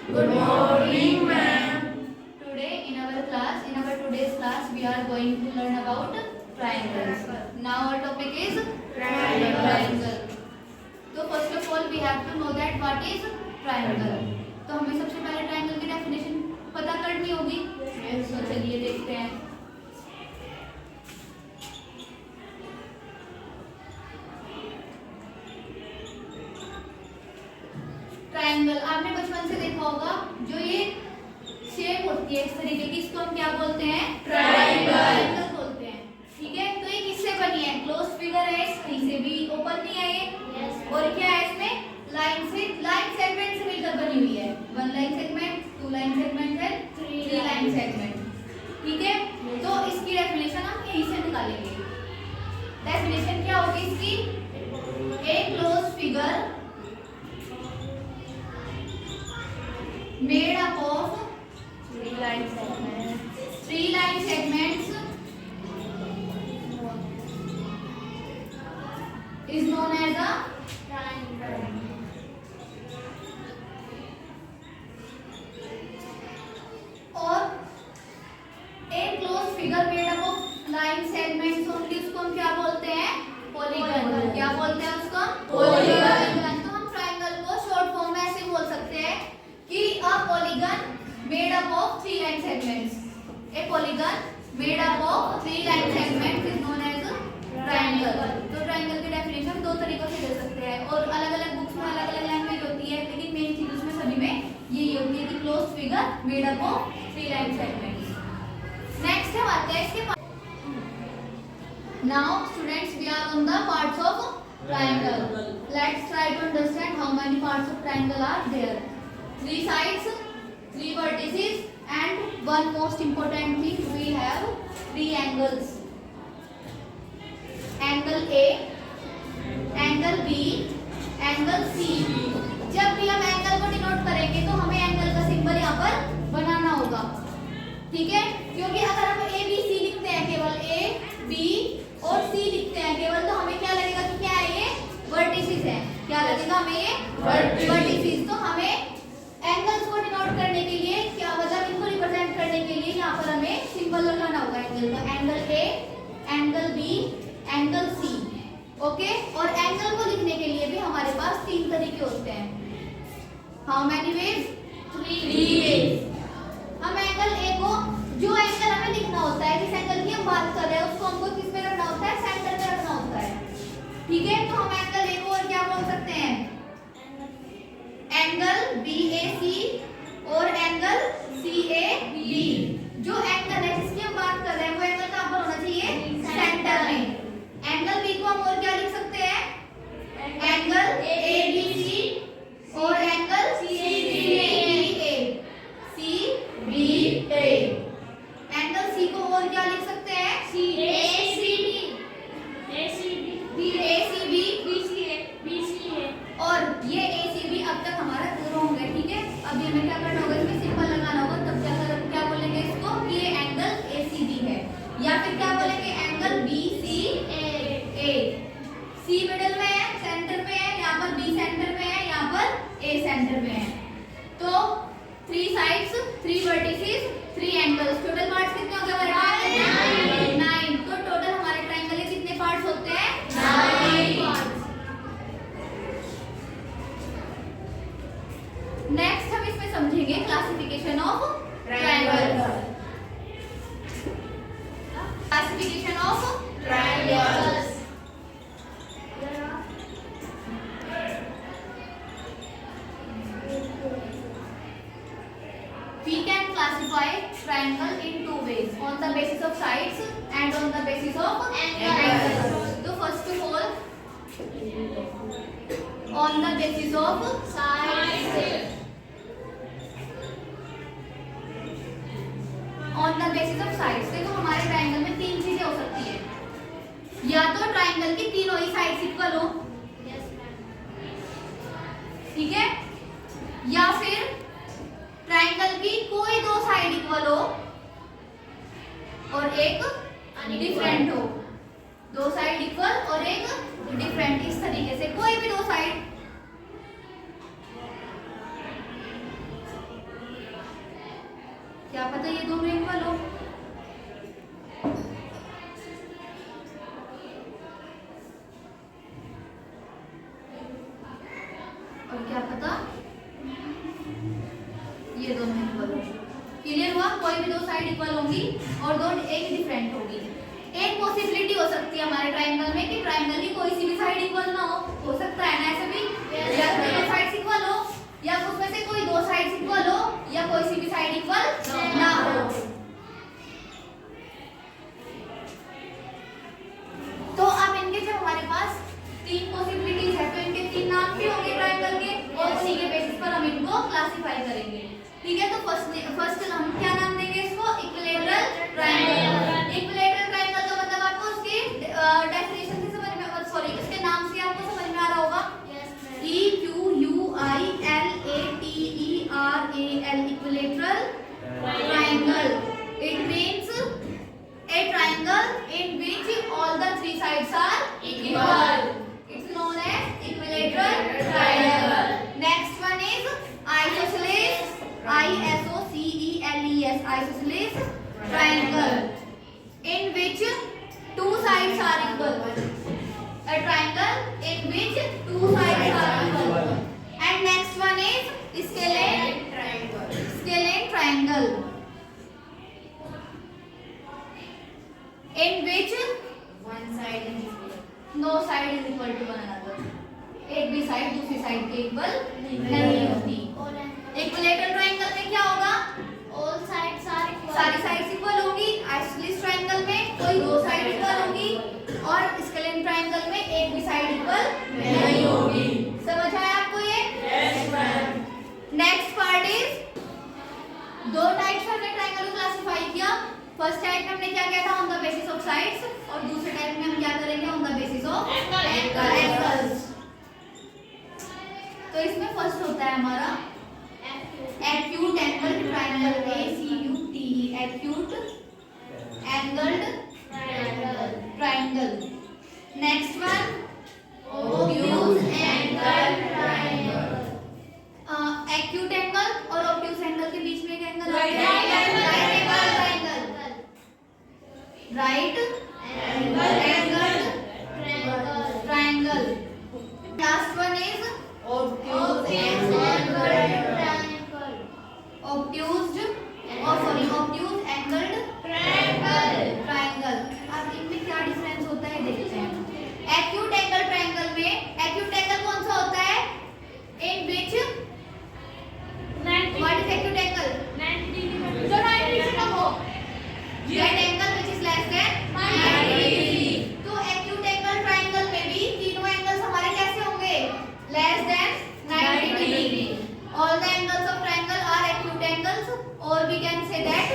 Good morning, ma'am. Today in our today's class, we are going to learn about triangles. Now our topic is triangle. So first of all, we have to know that what is triangle. तो हमें सबसे पहले triangle की definition पता करनी होगी. तो चलिए देखते हैं. ट्रायंगल आपने बचपन से देखा होगा, जो ये शेप होती है इस तरीके की, इसको हम क्या बोलते हैं? ट्रायंगल बोलते हैं. ठीक है, तो ये किससे बनी है? क्लोज फिगर है, कहीं से भी ओपन नहीं है ये. और क्या है इसमें? लाइन सेगमेंट से मिलकर बनी हुई है. One line segment, two line segment है, थ्री लाइन सेगमेंट. ठीक है, तो इसकी डेफिनेशन हम यहीं से निकालेंगे. डेफिनेशन क्या होगी इसकी? A close figure made up of three line segments is known as a triangle. और एक close figure made up of line segments only, उसको हम क्या बोलते हैं? पॉलीगन. क्या बोलते हैं उसको? पॉलीगन. तो हम ट्रायंगल को शॉर्ट फॉर्म में ऐसे बोल सकते हैं कि a polygon made up of three line segments. A polygon made up of three line segments is known as a triangle. तो ट्रायंगल की डेफिनेशन दो तरीकों से दे सकते हैं और अलग-अलग बुक्स में अलग-अलग लैंग्वेज होती है, लेकिन मेन चीज उसमें सभी में यही होती है कि close figure made up of three line segments. Next हम आते हैं इसके now students, we are on the parts of triangle. Let's try to understand how many parts of triangle are there. Three sides, three vertices, and one most important thing, we have three angles. Angle A, angle B, angle C. जब भी हम angle को denote करेंगे तो हमें angle का symbol यहाँ पर बनाना होगा. ठीक है, क्योंकि अगर हम A B C लिखते हैं, केवल A B और C लिखते हैं केवल, तो हमें क्या लगेगा कि क्या है ये? वर्टिसेस है. क्या लगेगा हमें? ये वर्टिसेस. तो हमें एंगल्स को डिनोट करने के लिए क्या, मतलब इनको रिप्रेजेंट करने के लिए यहाँ पर हमें सिंबल लगाना होगा एंगल का. Angle A, angle B, angle C. Okay, और एंगल को लिखने के लिए भी हमारे पास तीन तरीके होते हैं. How many ways? Three ways. हम एंगल ए को, जो एंगल हमें लिखना होता है, जिस एंगल की हम बात कर रहे हैं, उसको हमको किस में रखना होता है? सेंटर में रखना होता है. ठीक है, तो हम एंगल ए को और क्या बोल सकते हैं? एंगल BAC और एंगल CAB. जो एंगल है जिसकी हम बात कर रहे हैं वो एंगल कहाँ पर होना चाहिए? सेंटर में. एंगल B को हम और क्या लिख सकते हैं? एंगल ABC और एंगल CBA. एंगल C को और क्या लिख सकते हैं? और ये ACB अब तक हमारा रॉन्ग है. ठीक है, अभी हमें क्या करना होगा? इसमें सिंबल लगाना होगा. तब क्या बोलेंगे इसको कि ये एंगल ACB है, या फिर क्या बोलेंगे? Angle BCA. C मिडिल में है, सेंटर में है, यहाँ पर B सेंटर में है, यहाँ पर A सेंटर में है. तो three sides, three vertices, three angles. Total parts कितने हो गए हमारे पास? 9. तो टोटल हमारे ट्रायंगल के कितने पार्ट्स होते हैं? 9 पार्ट्स. नेक्स्ट हम इसमें समझेंगे classification of triangle. Classification of triangles. We can classify triangle in two ways, on the basis of sides and on the basis of angles. So first of all, on the basis of sides. On the basis of sides. देखो हमारे triangle में तीन चीजें हो सकती है. या तो ट्रायंगल की तीनों ही साइड्स इक्वल हो, ठीक है, या फिर ट्रायंगल की कोई दो साइड इक्वल हो और एक डिफरेंट हो. दो साइड इक्वल और एक डिफरेंट. इस तरीके से कोई भी दो साइड क्या पता ये दोनों इक्वल हो। और क्या पता ये दोनों इक्वल हो। क्लियर हुआ? कोई भी दो साइड इक्वल होंगी और दो एक डिफरेंट होगी। एक पॉसिबिलिटी हो सकती है हमारे ट्रायंगल में कि ट्रायंगल की कोई सी भी साइड इक्वल ना हो सकता है ना ऐसे भी, या तो दो साइड्स इक्वल हो या उसमें से कोई दो साइड्स इक्वल हो या कोई सी भी साइड इक्वल ना हो। तो अब इनके जब हमारे पास तीन पॉसिबिलिटीज है तो इनके तीन नाम भी होंगे ट्रायंगल के और उसी के बेसिस पर हम इनको क्लासिफाई करेंगे। ठीक है, तो फर्स्ट हम क्या नाम देंगे इसको? Equilateral triangle. इक्विलैटरल ट्रायंगल का मतलब आपको उसके डेफिनेशन से समझ में, सॉरी इसके नाम से आपको समझ में आ रहा होगा। EQUILATERAL equilateral triangle. It means a triangle in which all the three sides are equal. It's known as equilateral triangle. Next one is isosceles. ISOCELES. Isosceles triangle in which two sides are equal. A triangle in which two sides are equal. And next one is scalene triangle. Scalene triangle in which one side is equal. No side is equal to one another. एक भी side दूसरी side के equal नहीं होती। Equilateral triangle में क्या होगा? All sides are equal. सारी साइड्स इक्वल होंगी। आइसोसेलेस ट्रायंगल में कोई दो साइड इक्वल होंगी और स्केलेन ट्रायंगल में एक भी साइड इक्वल नहीं होगी। समझ आया आपको ये? Yes, ma'am. Next part is, दो टाइप्स से हमने ट्रायंगल को क्लासिफाई किया। फर्स्ट टाइप में हमने क्या किया था? On the basis of sides. और दूसरे टाइप में हम क्या करेंगे? On the basis of angles. तो इसमें फर्स्ट होता है हमारा acute angle triangle. ACUTE acute angled triangle. Next one obtuse angle triangle. Acute angle और ऑब्ट्यूज एंगल के बीच में एक एंगल आता है, right angle triangle. Right angle triangle. Last one is obtuse angle obtuse obtuse angled triangle. अब इनमें क्या डिफरेंस होता है देखते हैं। एक्यूट एंगल ट्रायंगल में एक्यूट एंगल कौन सा होता है? In which what is acute angle? 90 degree. जो 90 डिग्री से कम हो, that angle which is less than 90 degree. तो एक्यूट एंगल ट्रायंगल में भी तीनों एंगल्स हमारे कैसे होंगे? Less than 90 degree. All the angles of triangle are acute angles, or we can say that